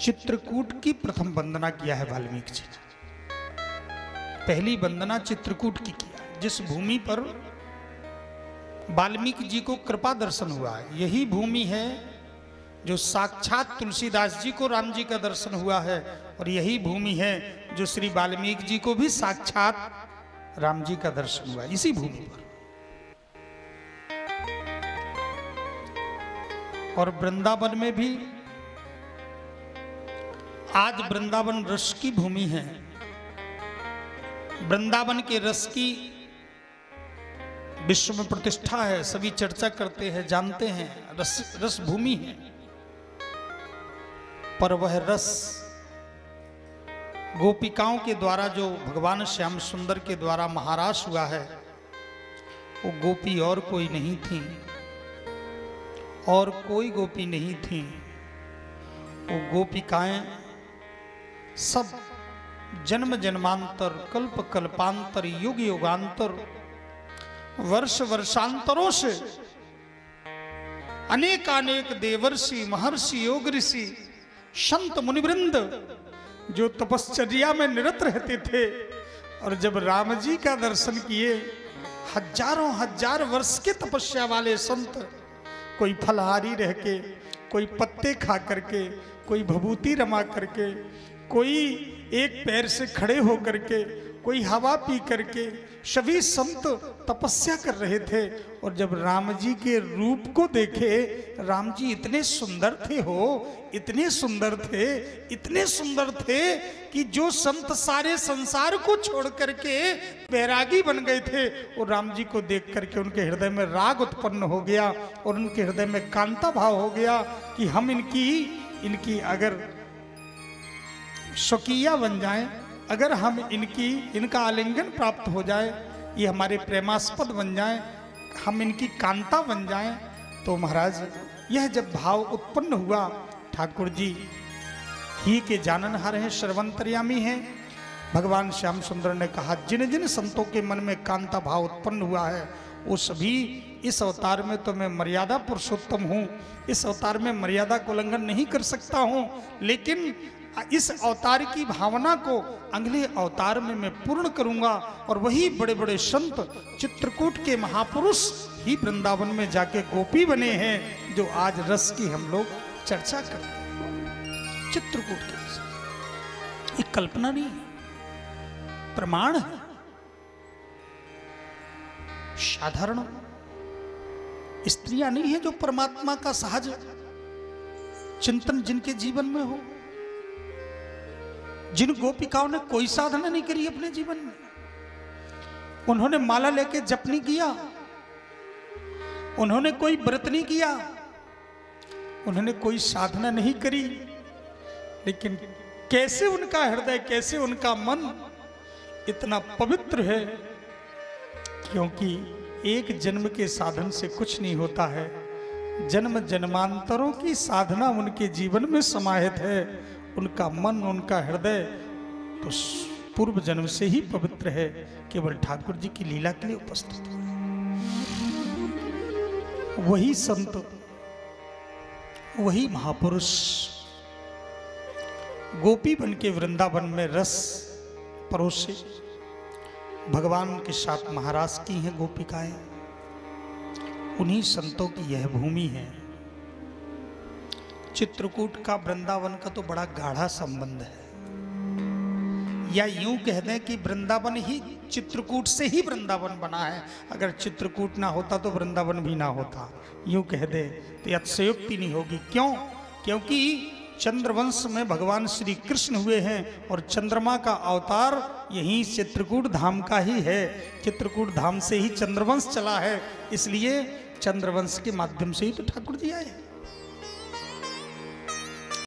चित्रकूट की प्रथम वंदना किया है वाल्मीकि जी ने। पहली वंदना चित्रकूट की किया, जिस भूमि पर वाल्मीकि जी को कृपा दर्शन हुआ है। यही भूमि है जो साक्षात तुलसीदास जी को राम जी का दर्शन हुआ है, और यही भूमि है जो श्री वाल्मीकि जी को भी साक्षात राम जी का दर्शन हुआ है, इसी भूमि पर। और वृंदावन में भी आज वृंदावन रस की भूमि है। वृंदावन के रस की विश्व में प्रतिष्ठा है, सभी चर्चा करते हैं, जानते हैं, रस भूमि है। पर वह रस गोपिकाओं के द्वारा जो भगवान श्याम सुंदर के द्वारा महारास हुआ है, वो गोपी और कोई नहीं थी, और कोई गोपी नहीं थी। वो गोपिकाएं सब जन्म जन्मांतर, कल्प कल्पांतर, युग युगांतर, वर्ष वर्षांतरों से अनेकानेक देवर्षि, महर्षि, योग ऋषि, संत मुनिवृंद जो तपश्चर्या में निरत रहते थे, और जब राम जी का दर्शन किए, हजारों हजार वर्ष के तपस्या वाले संत, कोई फलहारी रह के, कोई पत्ते खा करके, कोई भभूति रमा करके, कोई एक पैर से खड़े हो करके, कोई हवा पी करके, सभी संत तपस्या कर रहे थे। और जब राम जी के रूप को देखे, राम जी इतने सुंदर थे, इतने सुंदर थे, इतने सुंदर थे कि जो संत सारे संसार को छोड़ करके बैरागी बन गए थे, और राम जी को देख करके उनके हृदय में राग उत्पन्न हो गया, और उनके हृदय में कांता भाव हो गया कि हम इनकी अगर स्वकीया बन जाएं, अगर हम इनका आलिंगन प्राप्त हो जाए, ये हमारे प्रेमास्पद बन जाएं, हम इनकी कांता बन जाएं, तो महाराज यह जब भाव उत्पन्न हुआ, ठाकुर जी ही के जाननहार हैं, सर्वंतर्यामी हैं। भगवान श्याम सुंदर ने कहा, जिन जिन संतों के मन में कांता भाव उत्पन्न हुआ है, वो सभी इस अवतार में तो मैं मर्यादा पुरुषोत्तम हूँ, इस अवतार में मर्यादा को उल्लंघन नहीं कर सकता हूँ, लेकिन इस अवतार की भावना को अगले अवतार में मैं पूर्ण करूंगा। और वही बड़े बड़े संत चित्रकूट के महापुरुष ही वृंदावन में जाके गोपी बने हैं, जो आज रस की हम लोग चर्चा करते हैं। चित्रकूट के रस एक कल्पना नहीं है, प्रमाण है। साधारण स्त्रियां नहीं है जो परमात्मा का सहज चिंतन जिनके जीवन में हो, जिन गोपिकाओं ने कोई साधना नहीं करी अपने जीवन में, उन्होंने माला लेके जप नहीं किया, उन्होंने कोई व्रत नहीं किया, उन्होंने कोई साधना नहीं करी, लेकिन कैसे उनका हृदय, कैसे उनका मन इतना पवित्र है, क्योंकि एक जन्म के साधन से कुछ नहीं होता है, जन्म जन्मांतरों की साधना उनके जीवन में समाहित है। उनका मन, उनका हृदय तो पूर्व जन्म से ही पवित्र है, केवल ठाकुर जी की लीला के लिए उपस्थित है। वही संत, वही महापुरुष गोपी बन के वृंदावन में रस परोसे भगवान के साथ महाराज की हैं गोपिकाएं। उन्हीं संतों की यह भूमि है। चित्रकूट का वृंदावन का तो बड़ा गाढ़ा संबंध है, या यूं कह दें कि वृंदावन ही चित्रकूट से ही वृंदावन बना है। अगर चित्रकूट ना होता तो वृंदावन भी ना होता, यूं कह दे तो अतिशयोक्ति नहीं होगी। क्यों? क्योंकि चंद्रवंश में भगवान श्री कृष्ण हुए हैं, और चंद्रमा का अवतार यही चित्रकूट धाम का ही है। चित्रकूट धाम से ही चंद्रवंश चला है, इसलिए चंद्रवंश के माध्यम से ही तो ठाकुर जी आए हैं।